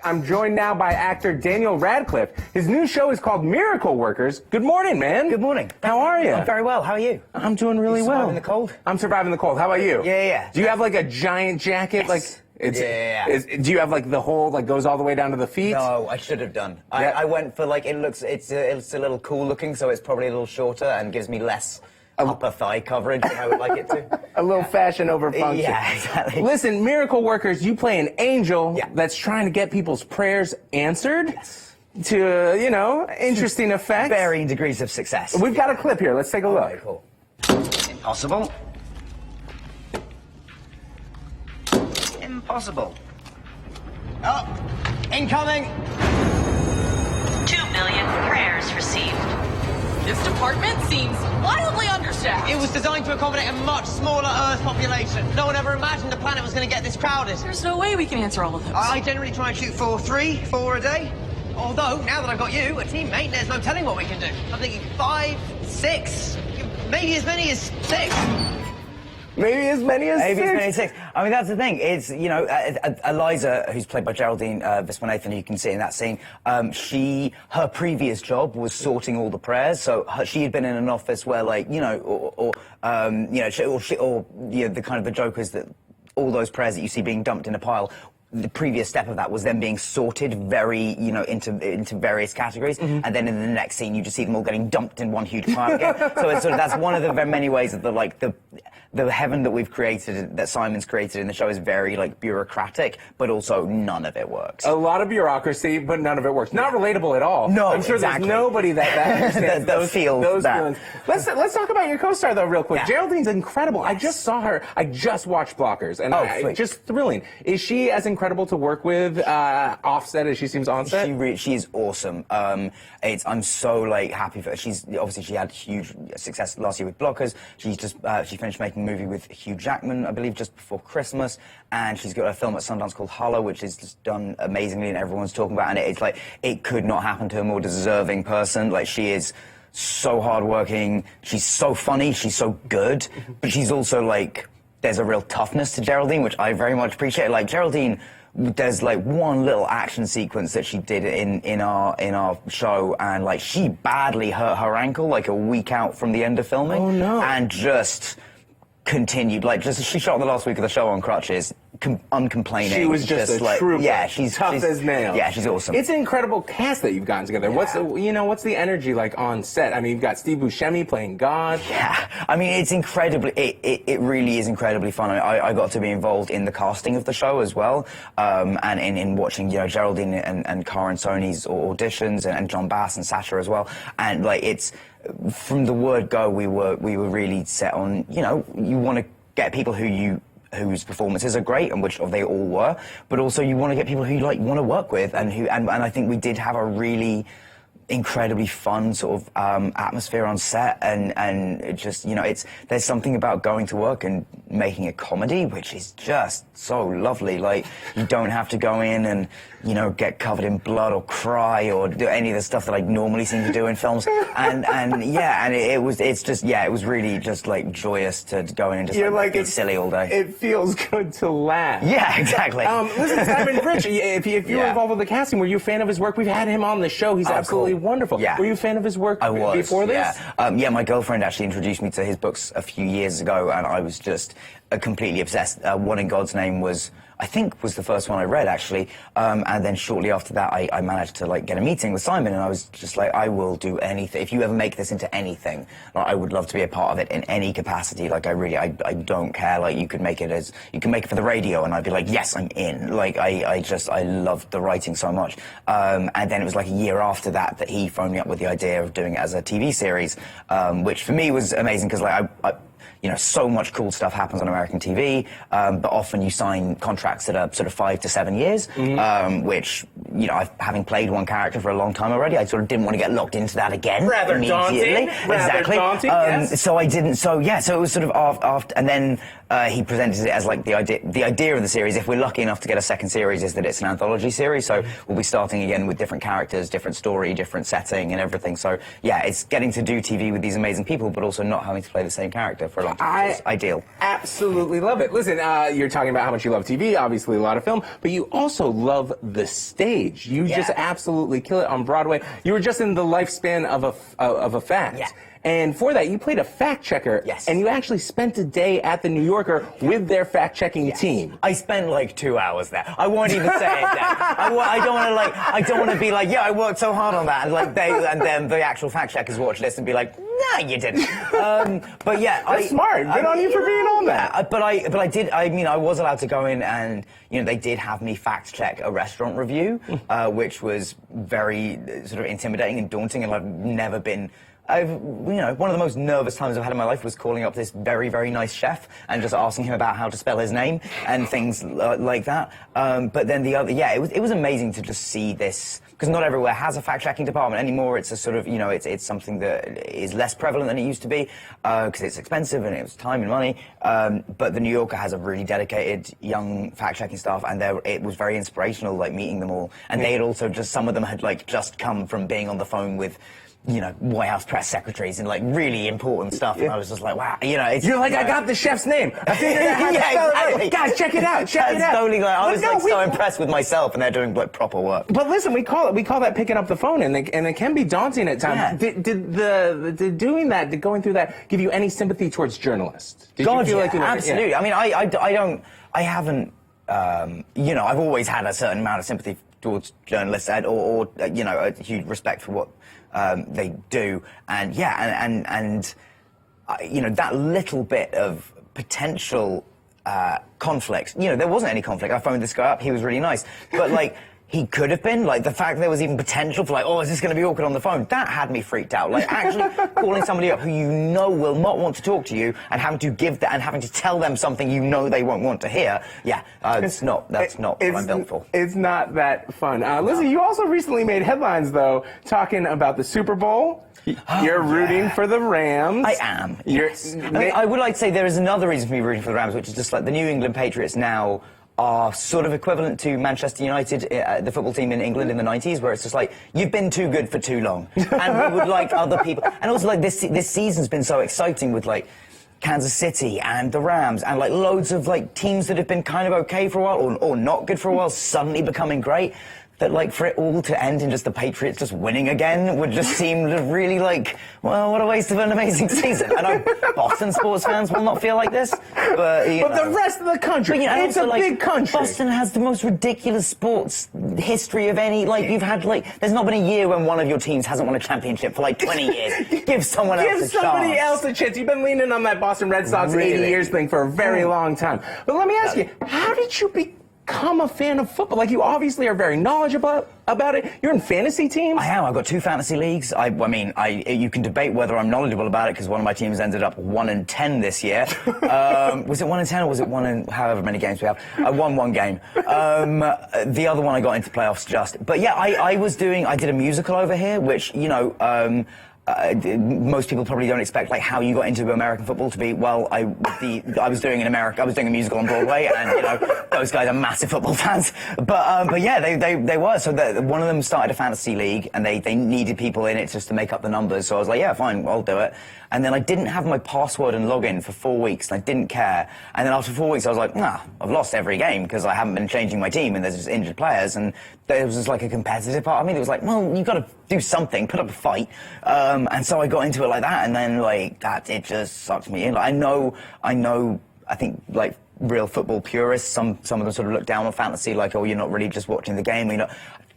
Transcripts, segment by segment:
I'm joined now by actor Daniel Radcliffe. His new show is called Miracle Workers. Good morning, man. Good morning. How are you? I'm very well. How are you? I'm doing really well. Surviving the cold? I'm surviving the cold. How about you? Yeah. Do you have like a giant jacket? Yes. Like it's do you have like the whole like goes all the way down to the feet? No, I should have done. Yeah. I went for like it's a little cool looking, so it's probably a little shorter and gives me less upper thigh coverage than I would like it to. A little fashion over function. Yeah, exactly. Listen, Miracle Workers, you play an angel Yeah. that's trying to get people's prayers answered. Yes. To, you know, interesting effects. Varying degrees of success. We've got a clip here. Let's take a look. Very cool. Impossible. Impossible. Oh, incoming. 2 million prayers received. This department seems wildly understaffed. It was designed to accommodate a much smaller Earth population. No one ever imagined the planet was going to get this crowded. There's no way we can answer all of those. I generally try and shoot for 3, 4 a day. Although, now that I've got you, a teammate, there's no telling what we can do. I'm thinking 5, 6, maybe as many as 6. Maybe as many as Maybe six. as many as 6. I mean, that's the thing. It's, you know, Eliza, who's played by Geraldine Viswanathan, you can see in that scene, her previous job was sorting all the prayers. So she had been in an office where, like, you know, the kind of the joke is that all those prayers that you see being dumped in a pile, the previous step of that was them being sorted very, you know, into various categories, and then in the next scene you just see them all getting dumped in one huge pile again. So it's sort of, that's one of the very many ways that the heaven that we've created, that Simon's created in the show, is very like bureaucratic, but also none of it works. A lot of bureaucracy, but none of it works. Not relatable at all. No, I'm sure exactly. there's nobody that understands that feels those that. feelings. Let's talk about your co-star though, real quick. Yeah. Geraldine's incredible. I just saw her. I just watched Blockers, and sweet. just thrilling. Is she as incredible to work with offset as she seems on set? She's awesome. I'm so like happy for her. She had huge success last year with Blockers. She finished making a movie with Hugh Jackman, I believe, just before Christmas, and she's got a film at Sundance called Hollow, which is just done amazingly, and everyone's talking about. And it's like it could not happen to a more deserving person. Like, she is so hardworking. She's so funny. She's so good, but she's also like, there's a real toughness to Geraldine, which I very much appreciate. Like, Geraldine, there's like one little action sequence that she did in our show, and like she badly hurt her ankle like a week out from the end of filming. Oh no! And just continued, like, she shot the last week of the show on crutches, uncomplaining. She was just a like, trooper. Yeah, she's tough as nails. Yeah, she's awesome. It's an incredible cast that you've gotten together. Yeah. What's the energy like on set? I mean, you've got Steve Buscemi playing God. Yeah, I mean, it's incredibly, it really is incredibly fun. I got to be involved in the casting of the show as well, and in watching, you know, Geraldine and Cara Sony's auditions, and John Bass and Sasha as well. And like, it's, from the word go, we were really set on, you know, you want to get people whose performances are great, and which they all were, but also you want to get people who you like want to work with, and I think we did have a really incredibly fun sort of atmosphere on set, and it just, you know, there's something about going to work and making a comedy which is just so lovely. Like, you don't have to go in and, you know, get covered in blood or cry or do any of the stuff that I normally seem to do in films, and it was really just like joyous to go in and just be silly all day. It feels good to laugh. Yeah, exactly. Listen, Simon Rich, if you were involved with the casting, were you a fan of his work? We've had him on the show. He's absolutely wonderful. Yeah. Were you a fan of his work before this? Yeah, my girlfriend actually introduced me to his books a few years ago, and I was just completely obsessed. One in God's Name was the first one I read, actually, and then shortly after that I managed to like get a meeting with Simon, and I was just like, I will do anything. If you ever make this into anything, like, I would love to be a part of it in any capacity. Like, I don't care. Like, you could make it for the radio, and I'd be like, yes, I'm in. Like, I loved the writing so much. And then it was like a year after that he phoned me up with the idea of doing it as a TV series, which for me was amazing, because like you know, so much cool stuff happens on American TV, but often you sign contracts that are sort of 5 to 7 years, which, you know, having played one character for a long time already, I sort of didn't want to get locked into that again. Rather immediately. daunting. Exactly. Rather daunting, yes. So I didn't. So yeah. So it was sort of after, and then he presented it as like the idea of the series, if we're lucky enough to get a second series, is that it's an anthology series. So we'll be starting again with different characters, different story, different setting, and everything. So yeah, it's getting to do TV with these amazing people, but also not having to play the same character for a long time. It's ideal. Absolutely love it. Listen, you're talking about how much you love TV, obviously a lot of film, but you also love the stage. You just absolutely kill it on Broadway. You were just in the lifespan of a fact. Yeah. And for that, you played a fact checker. Yes. And you actually spent a day at the New Yorker with their fact checking team. I spent like 2 hours there. I won't even say it then. I don't want to be like, yeah, I worked so hard on that, and like and then the actual fact checkers watch this and be like, no, you didn't. But yeah, That's smart. Good on you for being on that. But I did. I mean, I was allowed to go in, and they did have me fact check a restaurant review, which was very sort of intimidating and daunting, and I've never been. One of the most nervous times I've had in my life was calling up this very, very nice chef and just asking him about how to spell his name and things like that. But then it was amazing to just see this, because not everywhere has a fact-checking department anymore. It's a sort of, it's something that is less prevalent than it used to be, because it's expensive and it was time and money. But the New Yorker has a really dedicated young fact-checking staff, and it was very inspirational, like meeting them all. And they had also some of them had like just come from being on the phone with White House press secretaries and like really important stuff, and I was just like, wow, You're like, I got the chef's name. I figured out how to spell it. Exactly. Guys, check it out. Check it out. Totally, I was so impressed with myself, and they're doing like proper work. But listen, we call that picking up the phone, and it can be daunting at times. Yeah. Did going through that give you any sympathy towards journalists? Did God, you feel like absolutely. Yeah. I mean, I haven't. I've always had a certain amount of sympathy towards journalists, or a huge respect for what they do, and that little bit of potential conflict. There wasn't any conflict. I phoned this guy up. He was really nice, but like. He could have been, like, the fact there was even potential for, like, oh, is this going to be awkward on the phone? That had me freaked out. Like, actually calling somebody up who will not want to talk to you and having to tell them something they won't want to hear. Yeah, that's not what I'm built for. It's not that fun. Listen, you also recently made headlines, though, talking about the Super Bowl. You're rooting for the Rams. I am. Yes. I would like to say there is another reason for me rooting for the Rams, which is just like the New England Patriots now are sort of equivalent to Manchester United, the football team in England in the 90s, where it's just like, you've been too good for too long. And we would like other people. And also, like, this season's been so exciting with, like, Kansas City and the Rams and, like, loads of, like, teams that have been kind of okay for a while or not good for a while suddenly becoming great. That, like, for it all to end in just the Patriots just winning again would just seem really like, well, what a waste of an amazing season. I know Boston sports fans will not feel like this, but the rest of the country, it's a big country. Boston has the most ridiculous sports history of any, like, you've had, like, there's not been a year when one of your teams hasn't won a championship for, like, 20 years. Give someone else a chance. Give somebody else a chance. You've been leaning on that Boston Red Sox 80 years thing for a very long time. But let me ask you, how did you become a fan of football? Like, you obviously are very knowledgeable about it. You're in fantasy teams? I am. I've got 2 fantasy leagues. You can debate whether I'm knowledgeable about it, because one of my teams ended up 1-10 this year. Was it 1-10 or was it 1 in however many games we have? I won 1 game. The other one I got into playoffs just. But yeah, I did a musical over here, which, most people probably don't expect, like, how you got into American football to be. Well, I was doing a musical on Broadway, and those guys are massive football fans. But yeah, they were. So one of them started a fantasy league, and they needed people in it just to make up the numbers. So I was like, yeah, fine, I'll do it. And then I didn't have my password and login for 4 weeks, and I didn't care. And then after 4 weeks, I was like, nah, I've lost every game because I haven't been changing my team, and there's just injured players. And there was just like a competitive part of me that was like, well, you've got to do something, put up a fight. And so I got into it like that, and then like that, it just sucked me in. Like, I think like real football purists, some of them sort of look down on fantasy, like, oh, you're not really just watching the game,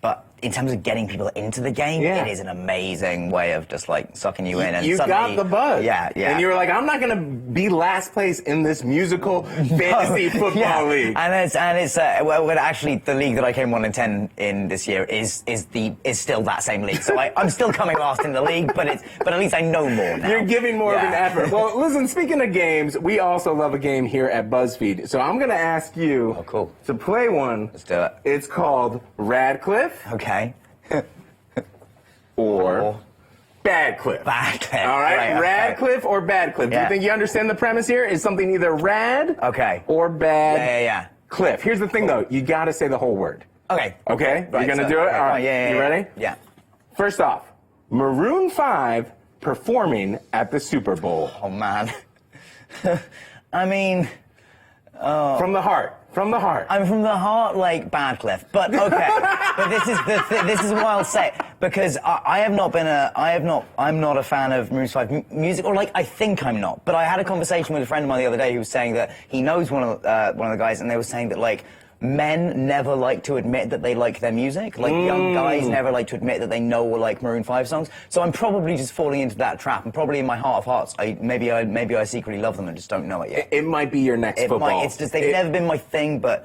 But in terms of getting people into the game, it is an amazing way of just like sucking you in. And you got the buzz. Yeah. And you were like, I'm not going to be last place in this musical fantasy football league. And it's actually the league that I came 1-10 in this year is still that same league. So I'm still coming last in the league, but at least I know more now. You're giving more of an effort. Well, listen, speaking of games, we also love a game here at BuzzFeed. So I'm going to ask you to play one. Let's do it. It's called Radcliffe. Okay. Or Badcliffe. Badcliffe. All right, okay. Radcliffe or Badcliffe. Do you think you understand the premise here? Is something either rad or bad? Yeah. Cliff. Here's the thing, though. You got to say the whole word. Okay. Okay? You're going to do it? All right. Yeah. You ready? Yeah. First off, Maroon 5 performing at the Super Bowl. Oh, man. I mean... From the heart. From the heart. I'm from the heart like Badcliffe, but okay. But this is what I'll say, because I'm not a fan of Maroon 5 music, or like I think I'm not. But I had a conversation with a friend of mine the other day who was saying that he knows one of the guys, and they were saying that like men never like to admit that they like their music. Like young guys never like to admit that they know or like Maroon 5 songs. So I'm probably just falling into that trap, and probably in my heart of hearts, maybe I secretly love them and just don't know it yet. It might be your next football. It's just they've never been my thing, but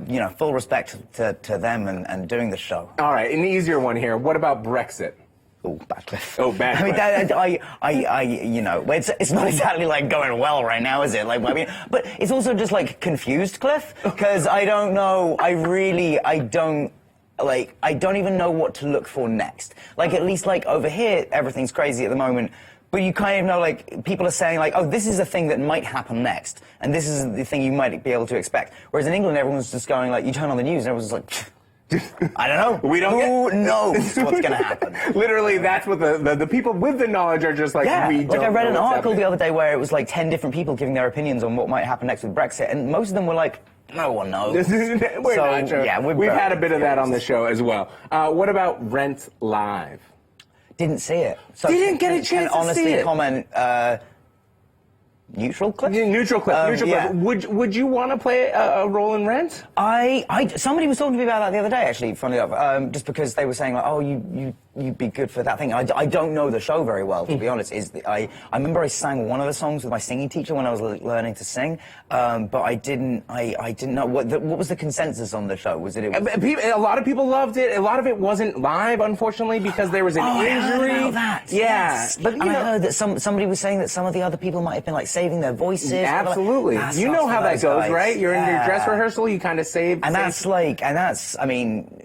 you know, full respect to them and doing the show. All right, an easier one here. What about Brexit? Oh, Badcliffe. Oh, Badcliffe. I mean, you know, it's not exactly like going well right now, is it? Like, I mean, but it's also just like confused, Cliff, because I don't know. I don't even know what to look for next. Like, at least like over here, everything's crazy at the moment. But you kind of know, like, people are saying, like, oh, this is the thing that might happen next, and this is the thing you might be able to expect. Whereas in England, everyone's just going, like, you turn on the news, and everyone's just like, I don't know. Who knows what's going to happen? Literally, that's what the people with the knowledge are just like, yeah. we don't Like, I read know an what's article happening. the other day where it was like 10 different people giving their opinions on what might happen next with Brexit, and most of them were like, no one knows. We're not sure. Yeah, we've had a bit of that on the show as well. What about Rent Live? Didn't see it. So Didn't get a chance to see honestly it. Comment, neutral clip? Yeah, neutral clip. Neutral yeah. clip. Would you want to play a role in Rent? Somebody was talking to me about that the other day, actually, funny enough, just because they were saying, like, oh, you'd be good for that thing. I don't know the show very well, to be honest. I remember I sang one of the songs with my singing teacher when I was learning to sing, but I didn't know. What was the consensus on the show? Was it? A lot of people loved it. A lot of it wasn't live, unfortunately, because there was an injury. I know that. Yeah. Yes. But, and I heard that somebody was saying that some of the other people might have been, like, saving their voices. Absolutely. You know how that goes, right? You're in your dress rehearsal, you kind of save. And I mean,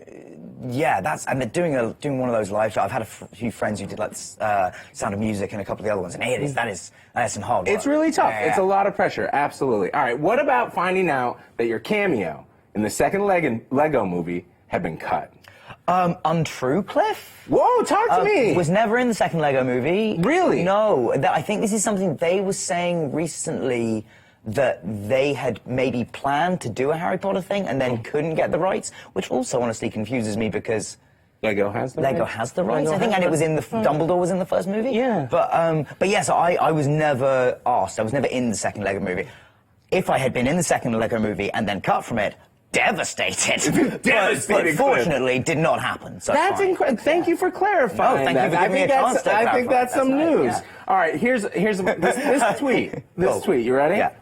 yeah, and they're doing one of those live shows. I've had a few friends who did like Sound of Music and a couple of the other ones, and that is some hard work. It's really tough. Yeah. It's a lot of pressure. Absolutely. All right. What about finding out that your cameo in the second Lego movie had been cut? Untrue, Cliff? Whoa, talk to me. Was never in the second Lego movie. Really? No. I think this is something they were saying recently, that they had maybe planned to do a Harry Potter thing and then couldn't get the rights, which also honestly confuses me because Lego has the rights. I think, and it was in the Dumbledore was in the first movie. Yeah. But yes, I was never asked. I was never in the second Lego movie. If I had been in the second Lego movie and then cut from it, devastated. Devastated. But fortunately, did not happen. So that's incredible. Thank you for clarifying. Thank you for giving me a chance to I think that's some news. Yeah. All right, here's this tweet. This tweet. You ready? Yeah.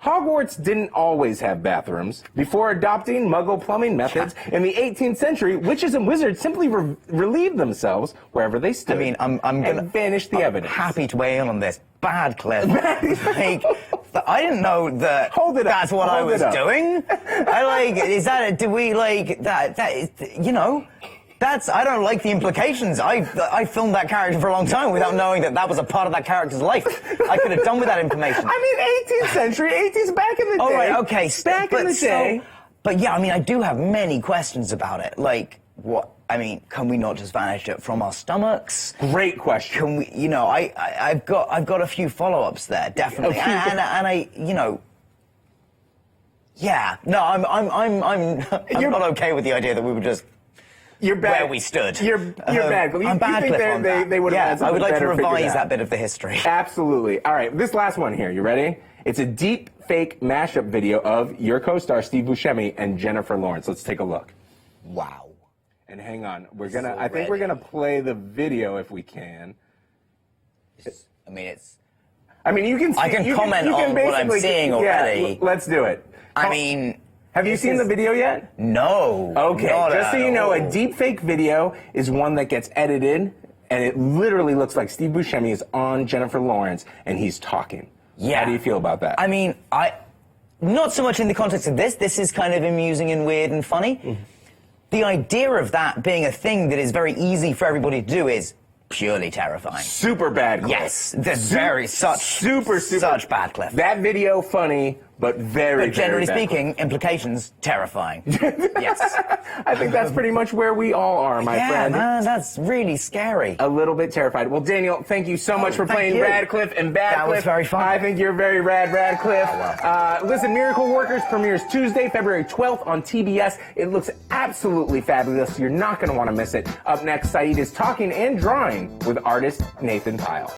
Hogwarts didn't always have bathrooms. Before adopting Muggle plumbing methods in the 18th century, witches and wizards simply relieved themselves wherever they stood. I mean, I'm gonna vanish the evidence. Happy to weigh in on this. Badcliffe. Like, I didn't know that. Hold it up. That's what I Hold was it up. doing. Is that? Do we like that? That is, you know. I don't like the implications. I filmed that character for a long time without knowing that was a part of that character's life. I could have done with that information. I mean, 18th century, 18th back in the day. Oh, right, okay. Back in the day. But yeah, I mean, I do have many questions about it. Like, what? I mean, can we not just vanish it from our stomachs? Great question. Can we? You know, I've got a few follow-ups there, definitely, and I, you know. Yeah, no, I'm not okay with the idea that we would just. You're bad. Where we stood. You're bad. I'm Badcliffe on that. They would have had I would like to better figured revise out. that bit of the history. Absolutely. All right, this last one here. You ready? It's a deep fake mashup video of your co-star Steve Buscemi and Jennifer Lawrence. Let's take a look. Wow. And hang on, I think we're gonna play the video if we can. I mean, you can. I can comment on what I'm seeing already. Yeah, let's do it. I mean. Have you seen the video yet? No. Okay, just so you know, a deepfake video is one that gets edited, and it literally looks like Steve Buscemi is on Jennifer Lawrence, and he's talking. Yeah. How do you feel about that? I mean, not so much in the context of this. This is kind of amusing and weird and funny. Mm-hmm. The idea of that being a thing that is very easy for everybody to do is purely terrifying. Super bad. Yes, such Badcliffe. That video funny, but very, But generally very speaking, implications, terrifying. Yes. I think that's pretty much where we all are, my friend. Man, that's really scary. A little bit terrified. Well, Daniel, thank you so much for thank playing you. Radcliffe and Badcliffe. That was very fun. I think you're very rad, Radcliffe. Listen, Miracle Workers premieres Tuesday, February 12th on TBS. It looks absolutely fabulous. You're not going to want to miss it. Up next, Saeed is talking and drawing with artist Nathan Pyle.